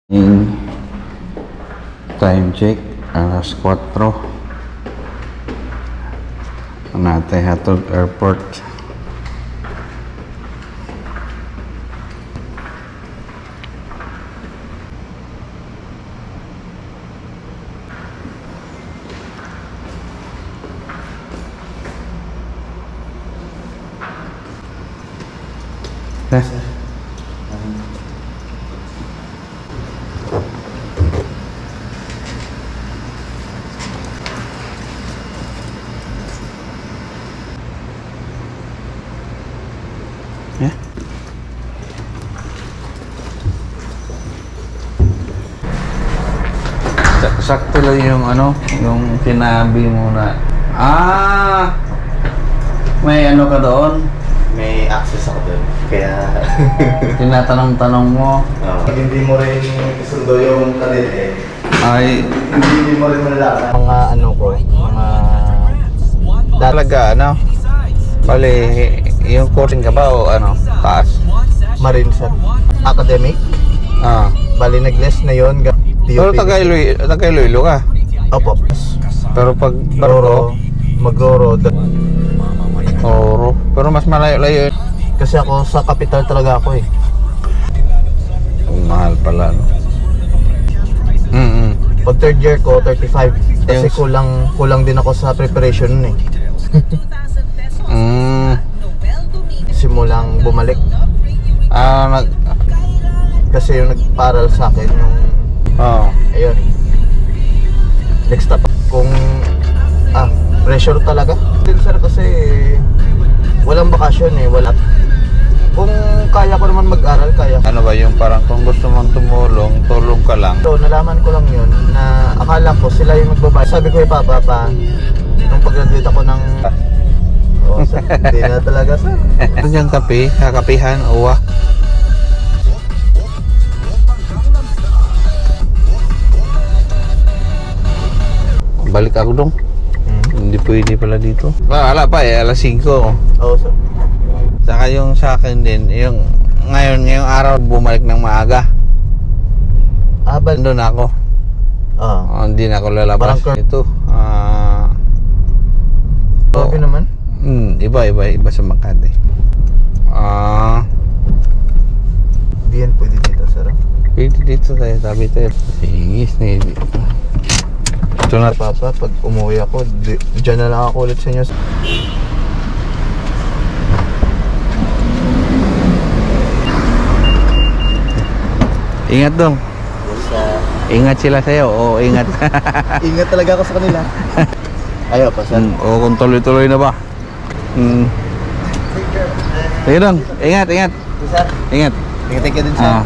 Time check, alas 4. Natay hatog airport. Sakto lang yung yung sinabi mo na may ka doon? May access ako doon. Kaya Tinatanong-tanong mo. pag hindi mo rin sundo yung kanil Ay, hindi mo rin malalaman. Mga ko, mga talaga bali, yung coaching ka ba o taas? Marines academic. Bali nag-less na yun. Pero Tagayloilo ka? Opo. Pero pag barko? Magroro. Oro. Pero mas malayo-layo. Kasi ako sa capital talaga ako eh. Mahal pala, no? Pag third year ko, 35. Kasi kulang din ako sa preparation nun eh. Simulang bumalik. Kasi yung nagparal sa akin yung ayun. Next step. Kung pressure talaga. Din sir kasi walang bakasyon eh, wala. Kung kaya ko naman mag-aral, kaya. Ano ba yung parang kung gusto mong tulong ka lang? So, nalaman ko lang yun na akala ko sila yung magbabayad. Sabi ko papa, nung pag-graduate ako ng hindi na talaga sir. Ito yung kape, kakapihan, uwa. Balik ako dong. Hindi pwede pala dito. Wala pa alas 5. Oo sir. Saka yung sa akin din, yung ngayong araw bumalik ng maaga. Doon ako. Hindi na ako lalabas. Ito. Grabe naman. Iba sa Makati. Hindi yan pwede dito sir. Pwede dito tayo, sabi tayo. Singis na dito. Ito na papa, pag umuwi ako, dyan na lang ako ulit sa inyo. Ingat dong. Ingat sila sa'yo. Oo, ingat. Ingat talaga ako sa kanila. Ayaw pa sir. Oo, kung tuloy-tuloy na ba. Sige dong. Ingat. Sir. Ingat. Thank you din sir.